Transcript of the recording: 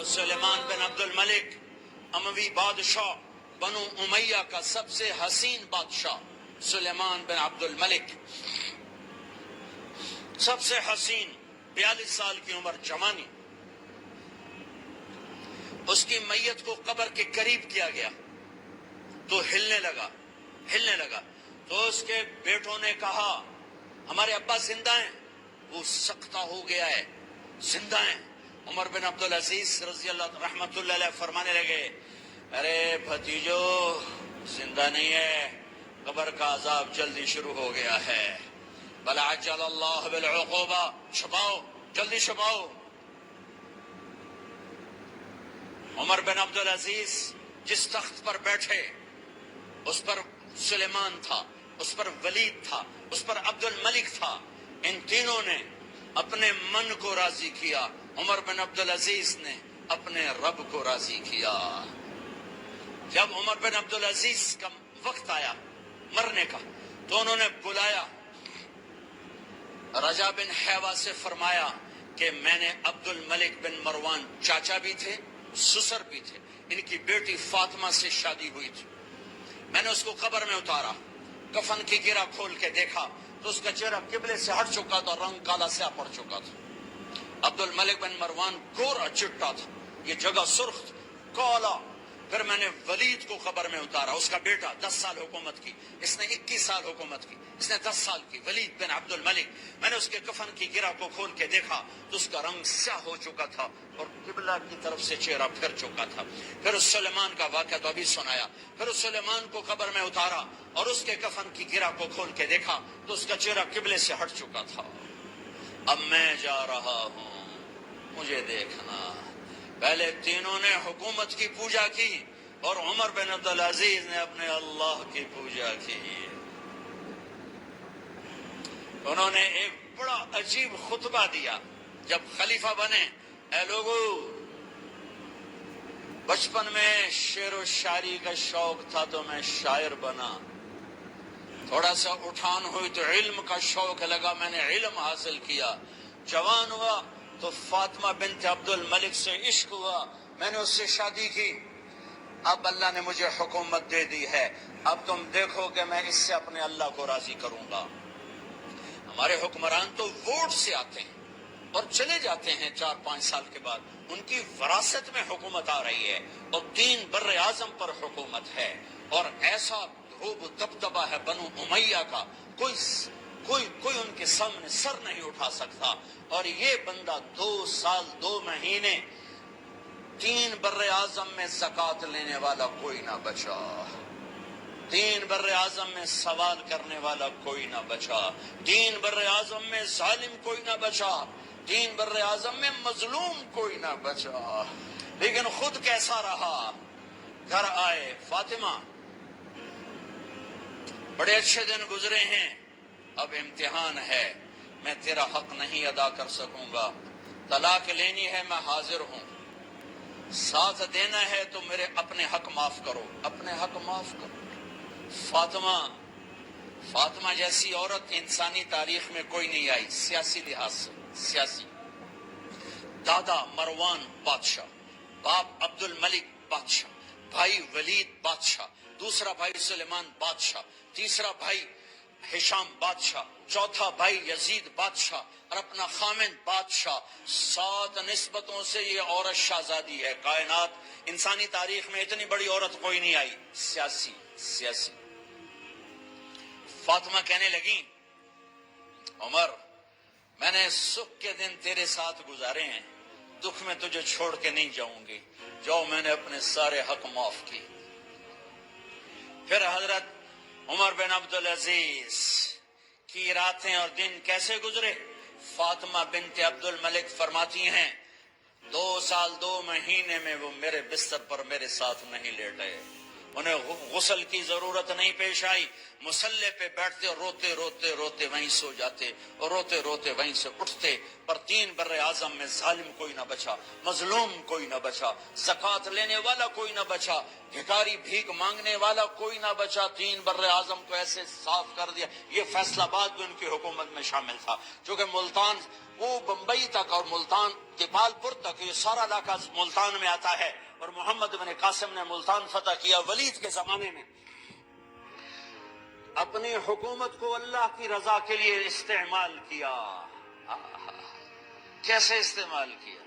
سلیمان بن عبد الملک اموی بادشاہ بنو امیہ کا سب سے حسین بادشاہ سلیمان بن عبد الملک، سب سے حسین، 42 سال کی عمر، جوانی. اس کی میت کو قبر کے قریب کیا گیا تو ہلنے لگا. تو اس کے بیٹوں نے کہا ہمارے ابا زندہ ہیں. وہ سختہ ہو گیا ہے، زندہ ہیں. عمر بن عبدالعزیز رضی اللہ رحمت اللہ علیہ فرمانے لگے ارے بھتیجو زندہ نہیں ہے، قبر کا عذاب جلدی شروع ہو گیا ہے. بل عجل اللہ بالعقوبہ، چھپاؤ، جلدی چھپاؤ. عمر بن عبدالعزیز جس تخت پر بیٹھے اس پر سلیمان تھا، اس پر ولید تھا، اس پر عبد الملک تھا. ان تینوں نے اپنے من کو راضی کیا، عمر بن عبدالعزیز نے اپنے رب کو راضی کیا. جب عمر بن عبدالعزیز کا وقت آیا مرنے کا تو انہوں نے بلایا رجا بن حیوہ سے، فرمایا کہ میں نے عبد الملک بن مروان چاچا بھی تھے، سسر بھی تھے، ان کی بیٹی فاطمہ سے شادی ہوئی تھی. میں نے اس کو قبر میں اتارا، کفن کی گرہ کھول کے دیکھا تو اس کا چہرہ قبلے سے ہٹ چکا تھا، رنگ کالا سیاہ پڑ چکا تھا. عبد الملک بن مروان گورا چٹا تھا، یہ جگہ سرخ تھی، کالا. پھر میں نے ولید کو قبر میں اتارا، اس کا بیٹا 10 سال حکومت کی، اس نے 21 سال حکومت کی، اس نے 10 سال کی، ولید بن عبد الملک. میں نے اس کے کفن کی گرہ کو کھول کے دیکھا تو اس کا رنگ سیاہ ہو چکا تھا اور قبلہ کی طرف سے چہرہ پھر چکا تھا. پھر اس سلیمان کا واقعہ تو ابھی سنایا. پھر اس سلیمان کو قبر میں اتارا اور اس کے کفن کی گرہ کو کھول کے دیکھا تو اس کا چہرہ قبلے سے ہٹ چکا تھا. اب میں جا رہا ہوں، مجھے دیکھنا. پہلے تینوں نے حکومت کی پوجا کی اور عمر بن عبدالعزیز نے اپنے اللہ کی پوجا کی. انہوں نے ایک بڑا عجیب خطبہ دیا جب خلیفہ بنے. اے لوگو، بچپن میں شعر و شاعری کا شوق تھا تو میں شاعر بنا، تھوڑا سا اٹھان ہوئی تو علم کا شوق لگا، میں نے علم حاصل کیا. جوان ہوا تو فاطمہ بنت عبد الملک سے عشق ہوا، میں نے اس سے شادی کی. اب اللہ نے مجھے حکومت دے دی ہے، اب تم دیکھو کہ میں اس سے اپنے اللہ کو راضی کروں گا. ہمارے حکمران تو ووٹ سے آتے ہیں اور چلے جاتے ہیں 4-5 سال کے بعد، ان کی وراثت میں حکومت آ رہی ہے اور 3 بر اعظم پر حکومت ہے اور ایسا دھوب دبدبہ ہے بنو امیہ کا، کوئی ان کے سامنے سر نہیں اٹھا سکتا. اور یہ بندہ 2 سال 2 مہینے 3 بر اعظم میں زکوٰۃ لینے والا کوئی نہ بچا، 3 بر اعظم میں سوال کرنے والا کوئی نہ بچا، 3 بر اعظم میں ظالم کوئی نہ بچا، 3 بر اعظم میں مظلوم کوئی نہ بچا. لیکن خود کیسا رہا؟ گھر آئے، فاطمہ بڑے اچھے دن گزرے ہیں، اب امتحان ہے، میں تیرا حق نہیں ادا کر سکوں گا، طلاق لینی ہے میں حاضر ہوں، ساتھ دینا ہے تو میرے اپنے حق معاف کرو، اپنے حق معاف کرو. فاطمہ جیسی عورت انسانی تاریخ میں کوئی نہیں آئی سیاسی لحاظ سے. سیاسی دادا مروان بادشاہ، باپ عبد الملک بادشاہ، بھائی ولید بادشاہ، دوسرا بھائی سلیمان بادشاہ، تیسرا بھائی ہشام بادشاہ، چوتھا بھائی یزید بادشاہ اور اپنا خامند بادشاہ. 7 نسبتوں سے یہ عورت شہزادی ہے. کائنات انسانی تاریخ میں اتنی بڑی عورت کوئی نہیں آئی. سیاسی. فاطمہ کہنے لگی عمر، میں نے سکھ کے دن تیرے ساتھ گزارے ہیں، دکھ میں تجھے چھوڑ کے نہیں جاؤں گی، جو میں نے اپنے سارے حق معاف کی. پھر حضرت عمر بن عبدالعزیز کی راتیں اور دن کیسے گزرے؟ فاطمہ بنت عبد الملک فرماتی ہیں 2 سال 2 مہینے میں وہ میرے بستر پر میرے ساتھ نہیں لیٹے. انہیں غسل کی ضرورت نہیں پیش آئی، مسلح پہ بیٹھتے اور روتے روتے روتے وہیں سو جاتے اور روتے روتے وہیں سے اٹھتے، پر 3 بر اعظم میں ظالم کوئی نہ بچا، مظلوم کوئی نہ بچا، زکوٰۃ لینے والا کوئی نہ بچا، بھکاری بھیک مانگنے والا کوئی نہ بچا، 3 بر اعظم کو ایسے صاف کر دیا۔ یہ فیصل آباد بھی ان کی حکومت میں شامل تھا، چونکہ ملتان وہ بمبئی تک اور ملتان جبال پور تک یہ سارا علاقہ ملتان میں آتا ہے، اور محمد بن قاسم نے ملتان فتح کیا ولید کے زمانے میں۔ اپنی حکومت کو اللہ کی رضا کے لیے استعمال کیا۔ کیسے استعمال کیا؟